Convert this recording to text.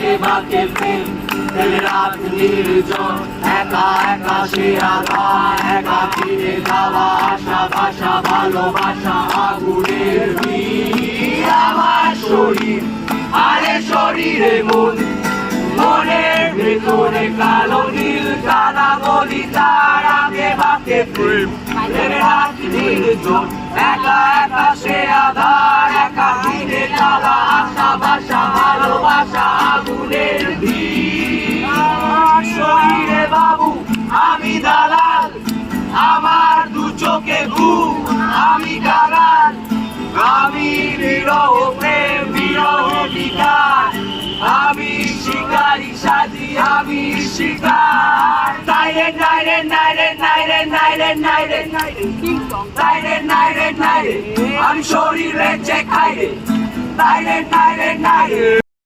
আঁকে বাঁকে প্রেম রাত নির্জন একা একা সে আধার একা ফিরে যাওয়া আশা ভাষা ভালোবাসা আগুনের ভিড় আমার শরীর আরে শরীরে মন মনের ভেতরে কালো নীল কানা বলি তার আঁকে বাঁকে প্রেম রাত নির্জন একা একা সে আধার একা ফিরে যাওয়া আশা ভাষা ভালোবাসা আগুনের ভিড় শরীরে বাবু আমি দালাল আমার দু চোখে ঘুম আমি কাগাল আমি বিরহ প্রেম বিরহ বিকার আমি শিকারি সাজি আমি শিকার নাইরে নাইরে নাইরে নাইরে নাইরে নাইরে নাইরে নাইরে নাইরে আমি শরীর বেঁচে খাই রে নাইরে নাইরে নাইরে